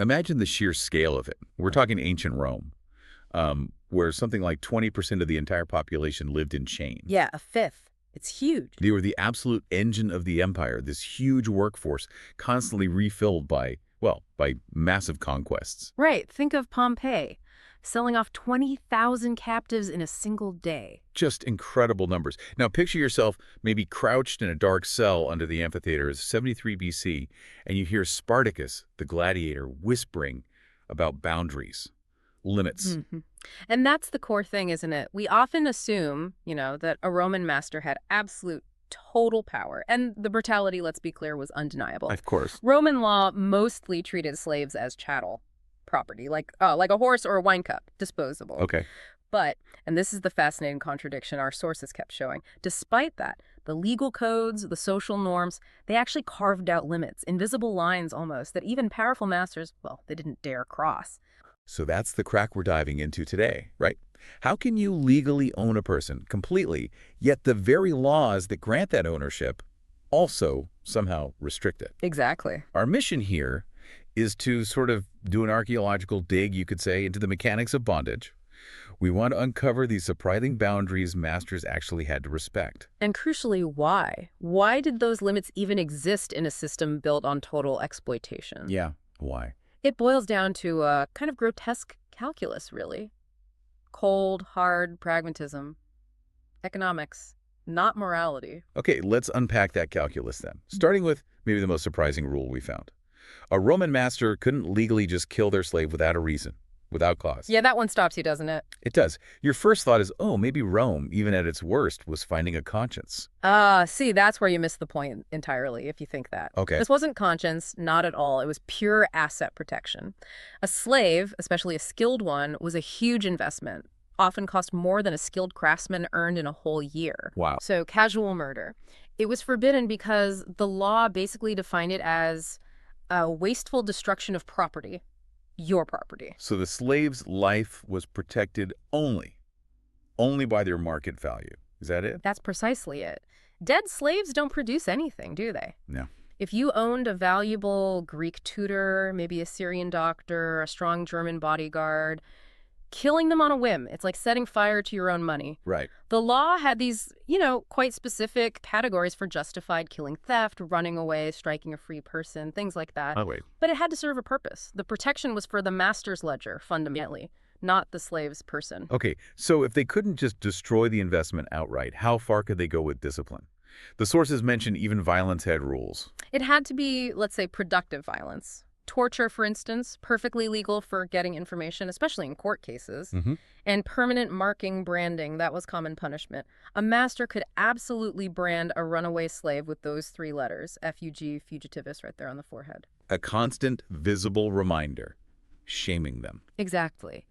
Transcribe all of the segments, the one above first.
Imagine the sheer scale of it. We're talking ancient Rome, where something like 20% of the entire population lived in chains. Yeah, a fifth. It's huge. They were the absolute engine of the empire, this huge workforce constantly refilled by, well, by massive conquests. Right. Think of Pompeii, selling off 20,000 captives in a single day. Just incredible numbers. Now picture yourself maybe crouched in a dark cell under the amphitheater of 73 BC, and you hear Spartacus, the gladiator, whispering about boundaries, limits. And that's the core thing, isn't it? We often assume, that a Roman master had absolute total power. And the brutality, let's be clear, was undeniable. Of course. Roman law mostly treated slaves as chattel property, like a horse or a wine cup, disposable. Okay. But, and this is the fascinating contradiction our sources kept showing, despite that, the legal codes, the social norms, they actually carved out limits, invisible lines almost, that even powerful masters, well, they didn't dare cross. So that's the crack we're diving into today, right? How can you legally own a person completely, yet the very laws that grant that ownership also somehow restrict it? Exactly. Our mission here is to sort of do an archaeological dig, you could say, into the mechanics of bondage. We want to uncover these surprising boundaries masters actually had to respect. And crucially, why? Why did those limits even exist in a system built on total exploitation? Yeah, why? It boils down to a kind of grotesque calculus, really. Cold, hard pragmatism. Economics, not morality. Okay, let's unpack that calculus then, starting with maybe the most surprising rule we found. A Roman master couldn't legally just kill their slave without a reason, without cause. Yeah, that one stops you, doesn't it? It does. Your first thought is, oh, maybe Rome, even at its worst, was finding a conscience. See, that's where you miss the point entirely, if you think that. Okay. This wasn't conscience, not at all. It was pure asset protection. A slave, especially a skilled one, was a huge investment, often cost more than a skilled craftsman earned in a whole year. Wow. So casual murder. It was forbidden because the law basically defined it as a wasteful destruction of property, your property. So the slave's life was protected only by their market value. Is that it? That's precisely it. Dead slaves don't produce anything, do they? No. If you owned a valuable Greek tutor, maybe a Syrian doctor, a strong German bodyguard, killing them on a whim, it's like setting fire to your own money. Right. The law had these, quite specific categories for justified killing theft, running away, striking a free person, things like that. Oh, wait. But it had to serve a purpose. The protection was for the master's ledger, fundamentally, not the slave's person. Okay, so if they couldn't just destroy the investment outright, how far could they go with discipline? The sources mention even violence had rules. It had to be, let's say, productive violence. Torture, for instance, perfectly legal for getting information, especially in court cases. And permanent marking, branding, that was common punishment. A master could absolutely brand a runaway slave with those 3 letters, F-U-G, fugitivus, right there on the forehead. A constant, visible reminder, shaming them. Exactly.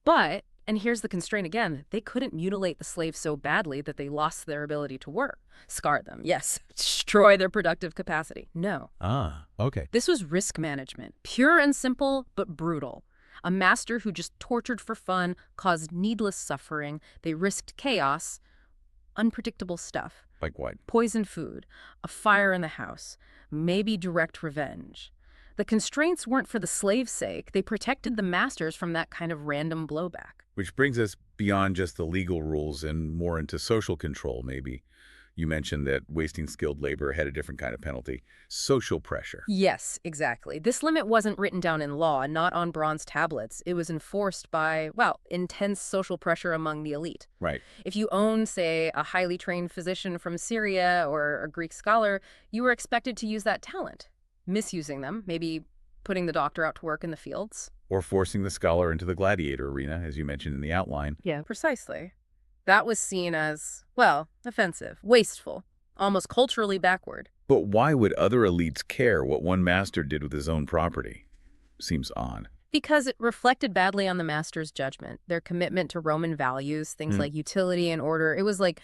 But, and here's the constraint again, they couldn't mutilate the slave so badly that they lost their ability to work. Scar them, yes. Destroy their productive capacity. No. Ah, okay. This was risk management. Pure and simple, but brutal. A master who just tortured for fun, caused needless suffering. They risked chaos, unpredictable stuff. Like what? Poisoned food, a fire in the house, maybe direct revenge. The constraints weren't for the slave's sake. They protected the masters from that kind of random blowback. Which brings us beyond just the legal rules and more into social control, maybe. You mentioned that wasting skilled labor had a different kind of penalty. Social pressure. Yes, exactly. This limit wasn't written down in law, not on bronze tablets. It was enforced by, intense social pressure among the elite. Right. If you own, say, a highly trained physician from Syria or a Greek scholar, you were expected to use that talent. Misusing them, maybe putting the doctor out to work in the fields. Or forcing the scholar into the gladiator arena, as you mentioned in the outline. Yeah, precisely. That was seen as, offensive, wasteful, almost culturally backward. But why would other elites care what one master did with his own property? Seems odd. Because it reflected badly on the master's judgment, their commitment to Roman values, things like utility and order. It was like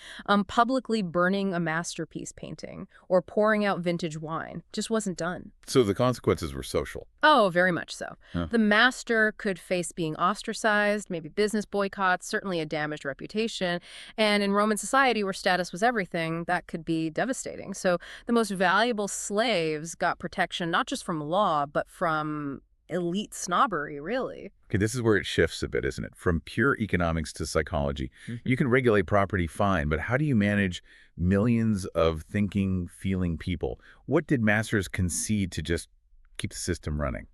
publicly burning a masterpiece painting or pouring out vintage wine. Just wasn't done. So the consequences were social. Oh, very much so. Huh. The master could face being ostracized, maybe business boycotts, certainly a damaged reputation. And in Roman society, where status was everything, that could be devastating. So the most valuable slaves got protection not just from law, but from elite snobbery, really. Okay, this is where it shifts a bit, isn't it? From pure economics to psychology. You can regulate property fine, but how do you manage millions of thinking, feeling people? What did masters concede to just keep the system running?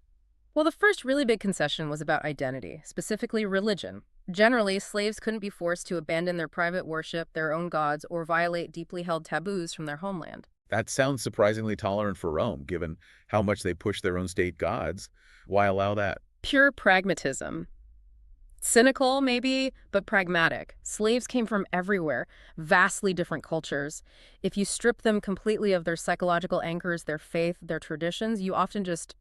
Well, the first really big concession was about identity, specifically religion. Generally, slaves couldn't be forced to abandon their private worship, their own gods, or violate deeply held taboos from their homeland. That sounds surprisingly tolerant for Rome, given how much they push their own state gods. Why allow that? Pure pragmatism. Cynical, maybe, but pragmatic. Slaves came from everywhere, vastly different cultures. If you strip them completely of their psychological anchors, their faith, their traditions, you often just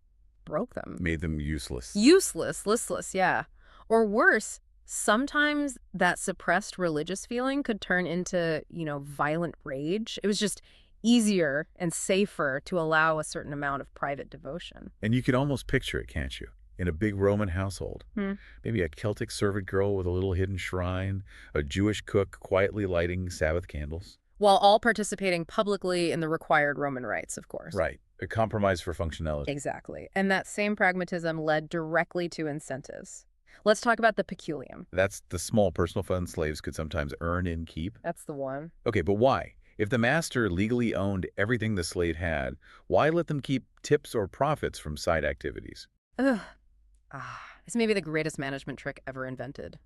broke them. Made them useless. Useless, listless, yeah. Or worse, sometimes that suppressed religious feeling could turn into, violent rage. It was just easier and safer to allow a certain amount of private devotion. And you can almost picture it, can't you? In a big Roman household. Maybe a Celtic servant girl with a little hidden shrine, a Jewish cook quietly lighting Sabbath candles. While all participating publicly in the required Roman rites, of course. Right. A compromise for functionality. Exactly. And that same pragmatism led directly to incentives. Let's talk about the peculium. That's the small personal fund slaves could sometimes earn and keep. That's the one. Okay, but why? If the master legally owned everything the slave had, why let them keep tips or profits from side activities? Ugh. This may be the greatest management trick ever invented.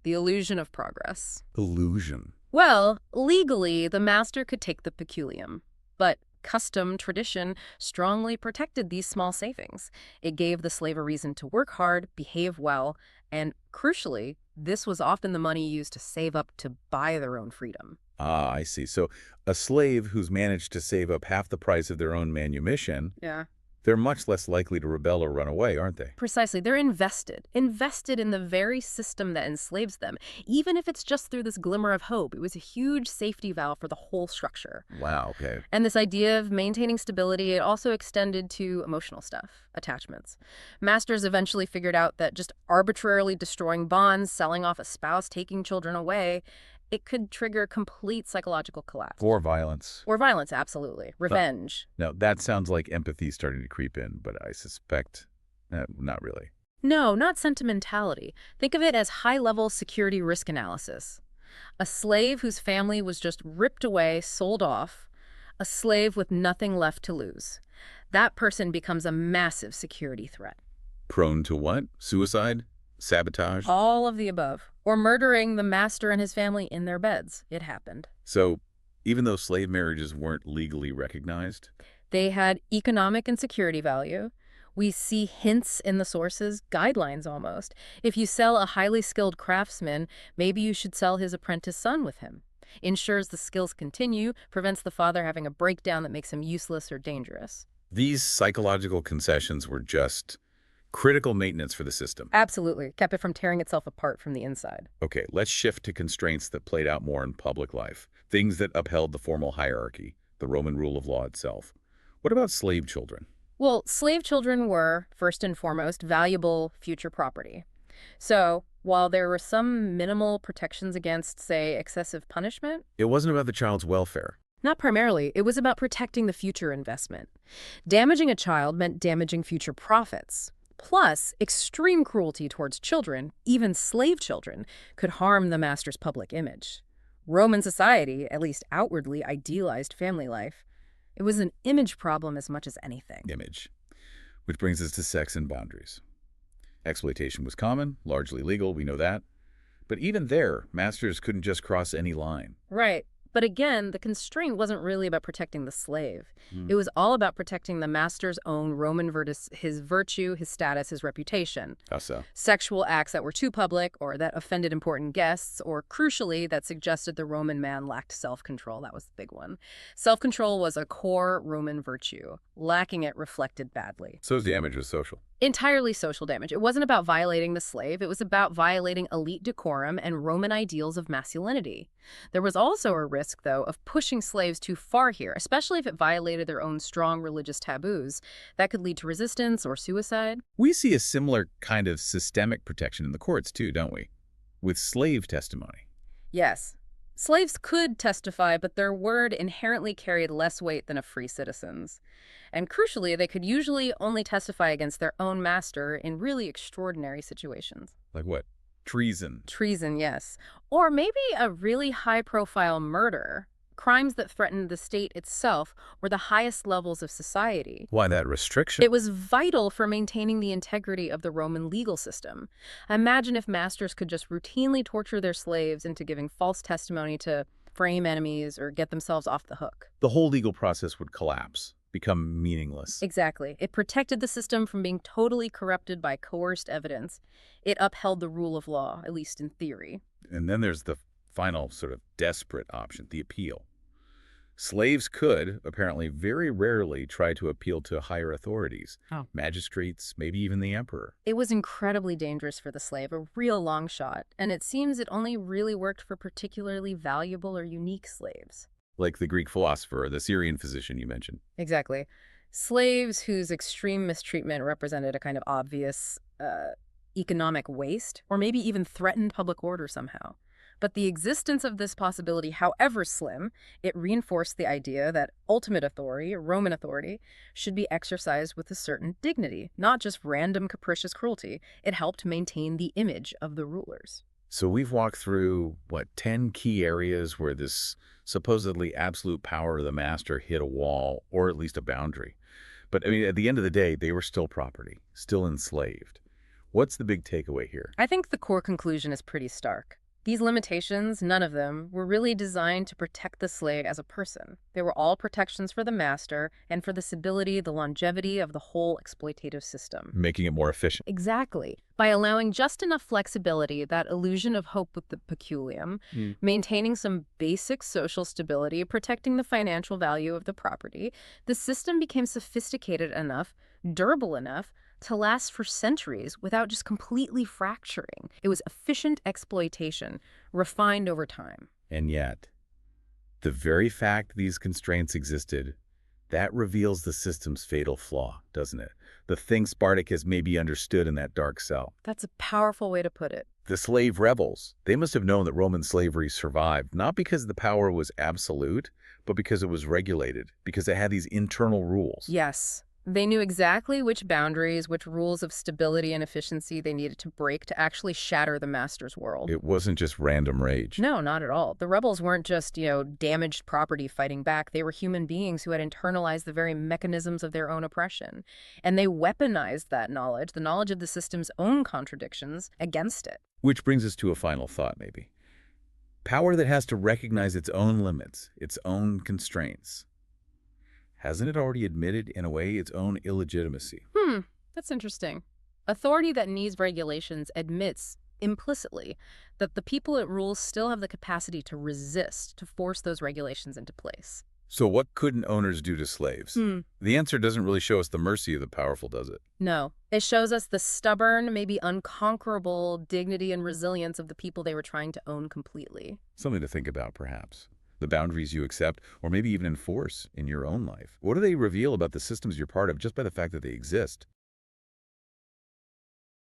The illusion of progress. Illusion. Well, legally, the master could take the peculium, but custom, tradition, strongly protected these small savings. It gave the slave a reason to work hard, behave well, and crucially, this was often the money used to save up to buy their own freedom. Ah, I see. So a slave who's managed to save up half the price of their own manumission, Yeah. they're much less likely to rebel or run away, aren't they? Precisely. They're invested in the very system that enslaves them, even if it's just through this glimmer of hope. It was a huge safety valve for the whole structure. Wow, okay. And this idea of maintaining stability, it also extended to emotional stuff, attachments. Masters eventually figured out that just arbitrarily destroying bonds, selling off a spouse, taking children away, it could trigger complete psychological collapse. Or violence. Or violence, absolutely. Revenge. Now, that sounds like empathy starting to creep in, but I suspect not really. No, not sentimentality. Think of it as high-level security risk analysis. A slave whose family was just ripped away, sold off. A slave with nothing left to lose. That person becomes a massive security threat. Prone to what? Suicide? Sabotage? All of the above. Or murdering the master and his family in their beds. It happened. So, even though slave marriages weren't legally recognized? They had economic and security value. We see hints in the sources, guidelines almost. If you sell a highly skilled craftsman, maybe you should sell his apprentice son with him. Ensures the skills continue, prevents the father having a breakdown that makes him useless or dangerous. These psychological concessions were just critical maintenance for the system. Absolutely. Kept it from tearing itself apart from the inside. Okay, let's shift to constraints that played out more in public life. Things that upheld the formal hierarchy, the Roman rule of law itself. What about slave children? Well, slave children were, first and foremost, valuable future property. So, while there were some minimal protections against, say, excessive punishment, It wasn't about the child's welfare. not primarily, it was about protecting the future investment. Damaging a child meant damaging future profits. Plus, extreme cruelty towards children, even slave children, could harm the master's public image. Roman society, at least outwardly, idealized family life. It was an image problem as much as anything. Image. Which brings us to sex and boundaries. Exploitation was common, largely legal, we know that. But even there, masters couldn't just cross any line. Right. But again, the constraint wasn't really about protecting the slave. It was all about protecting the master's own Roman his virtue, his status, his reputation. How so? Sexual acts that were too public or that offended important guests or, crucially, that suggested the Roman man lacked self-control. That was the big one. Self-control was a core Roman virtue. Lacking it reflected badly. So the damage was social. Entirely social damage. It wasn't about violating the slave. It was about violating elite decorum and Roman ideals of masculinity. There was also a risk, though, of pushing slaves too far here, especially if it violated their own strong religious taboos. That could lead to resistance or suicide. We see a similar kind of systemic protection in the courts, too, don't we? With slave testimony. Yes. Slaves could testify, but their word inherently carried less weight than a free citizen's. And crucially, they could usually only testify against their own master in really extraordinary situations. Like what? Treason. Treason, yes. Or maybe a really high-profile murder. Crimes that threatened the state itself or the highest levels of society. Why that restriction? It was vital for maintaining the integrity of the Roman legal system. Imagine if masters could just routinely torture their slaves into giving false testimony to frame enemies or get themselves off the hook. The whole legal process would collapse, become meaningless. Exactly. It protected the system from being totally corrupted by coerced evidence. It upheld the rule of law, at least in theory. And then there's the final sort of desperate option, the appeal. Slaves could, apparently very rarely, try to appeal to higher authorities, magistrates, maybe even the emperor. It was incredibly dangerous for the slave, a real long shot, and it seems it only really worked for particularly valuable or unique slaves. Like the Greek philosopher or the Syrian physician you mentioned. Exactly. Slaves whose extreme mistreatment represented a kind of obvious economic waste, or maybe even threatened public order somehow. But the existence of this possibility, however slim, it reinforced the idea that ultimate authority, Roman authority, should be exercised with a certain dignity, not just random capricious cruelty. It helped maintain the image of the rulers. So we've walked through, 10 key areas where this supposedly absolute power of the master hit a wall, or at least a boundary. But I mean, at the end of the day, they were still property, still enslaved. What's the big takeaway here? I think the core conclusion is pretty stark. These limitations, none of them, were really designed to protect the slave as a person. They were all protections for the master and for the stability, the longevity of the whole exploitative system. Making it more efficient. Exactly. By allowing just enough flexibility, that illusion of hope with the peculium, maintaining some basic social stability, protecting the financial value of the property, the system became sophisticated enough, durable enough, to last for centuries without just completely fracturing. It was efficient exploitation, refined over time. And yet, the very fact these constraints existed, that reveals the system's fatal flaw, doesn't it? The thing Spartacus maybe understood in that dark cell. That's a powerful way to put it. The slave rebels, they must have known that Roman slavery survived, not because the power was absolute, but because it was regulated, because it had these internal rules. Yes. They knew exactly which boundaries, which rules of stability and efficiency they needed to break to actually shatter the master's world. It wasn't just random rage. No, not at all. The rebels weren't just, damaged property fighting back. They were human beings who had internalized the very mechanisms of their own oppression. And they weaponized that knowledge, the knowledge of the system's own contradictions, against it. Which brings us to a final thought, maybe. Power that has to recognize its own limits, its own constraints. Hasn't it already admitted, in a way, its own illegitimacy? That's interesting. Authority that needs regulations admits, implicitly, that the people it rules still have the capacity to resist, to force those regulations into place. So what couldn't owners do to slaves? The answer doesn't really show us the mercy of the powerful, does it? No. It shows us the stubborn, maybe unconquerable dignity and resilience of the people they were trying to own completely. Something to think about, perhaps. The boundaries you accept, or maybe even enforce in your own life. What do they reveal about the systems you're part of just by the fact that they exist?